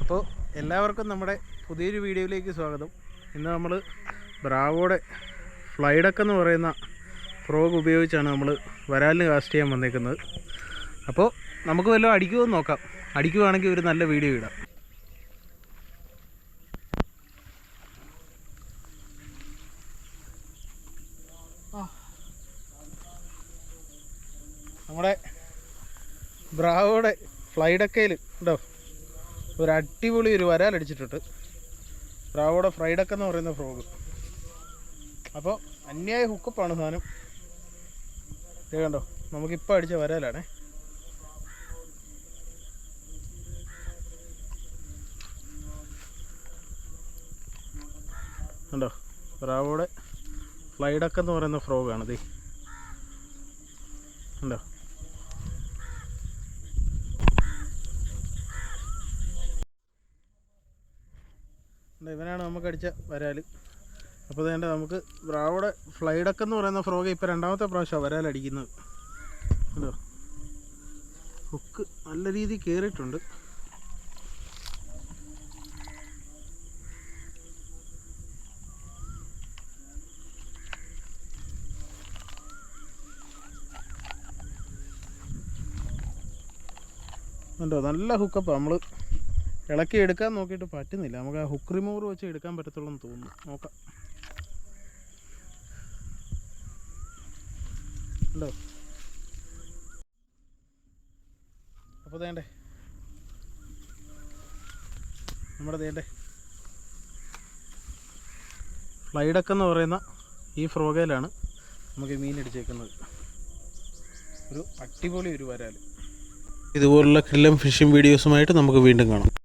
അപ്പോൾ എല്ലാവർക്കും നമ്മുടെ പുതിയൊരു വീഡിയോയിലേക്ക് സ്വാഗതം. ഇന്ന് നമ്മൾ ബ്രാവോയുടെ ഫ്ലൈഡക്ക് എന്ന് പറയുന്ന ഫ്രോഗ് ഉപയോഗിച്ചാണ് നമ്മൾ വരാലിന് കാസ്റ്റ് ചെയ്യാൻ വന്നേക്കുന്നത്. അപ്പോൾ നമുക്ക് വല്ലതും അടിക്കുമോ നോക്കാം. അടിക്കുവാണെങ്കിൽ ഒരു നല്ല വീഡിയോ ഇടാം. നമ്മുടെ ബ്രാവോയുടെ ഫ്ലൈഡക്കയിൽ ഉണ്ടോ ഒരു അടിപൊളി ഒരു വരാലടിച്ചിട്ടുണ്ട്. ബ്രാവോയുടെ ഫ്ലൈഡക്ക എന്ന് പറയുന്ന ഫ്രോഗ്. അപ്പോൾ അന്യായ ഹുക്കപ്പാണ് സാധനം. ഇത് കണ്ടോ, നമുക്കിപ്പോൾ അടിച്ച വരാലാണേ. കണ്ടോ, ബ്രാവോയുടെ ഫ്ലൈഡക്ക എന്ന് പറയുന്ന ഫ്രോഗാണിത്. കണ്ടോ, ഇവനാണ് നമുക്ക് അടിച്ച വരാൽ. അപ്പോൾ വേണ്ട നമുക്ക് ബ്രാവോയുടെ ഫ്ലൈഡക്ക് എന്ന് പറയുന്ന ഫ്രോഗ് ഇപ്പോൾ രണ്ടാമത്തെ പ്രാവശ്യമാണ് വരാലടിക്കുന്നത്. കണ്ടോ, ഹുക്ക് നല്ല രീതിയിൽ കയറിയിട്ടുണ്ട്. കണ്ടോ, നല്ല ഹുക്കപ്പാണ്. നമ്മൾ ഇളക്കി എടുക്കാൻ നോക്കിയിട്ട് പറ്റുന്നില്ല. നമുക്ക് ആ ഹുക്ക് റിമൂവർ വെച്ച് എടുക്കാൻ പറ്റത്തുള്ളൂ എന്ന് തോന്നുന്നു. നോക്കാം. ഉണ്ടോ, അപ്പോൾ വേണ്ടേ നമ്മുടെ വേണ്ടേ ഫ്ലൈഡക്ക് എന്ന് പറയുന്ന ഈ ഫ്രോഗയിലാണ് നമുക്ക് മീൻ അടിച്ചേക്കുന്നത്. ഒരു അടിപൊളി ഒരു വരാൽ. ഇതുപോലുള്ള കിടിലൻ ഫിഷിംഗ് വീഡിയോസുമായിട്ട് നമുക്ക് വീണ്ടും കാണാം.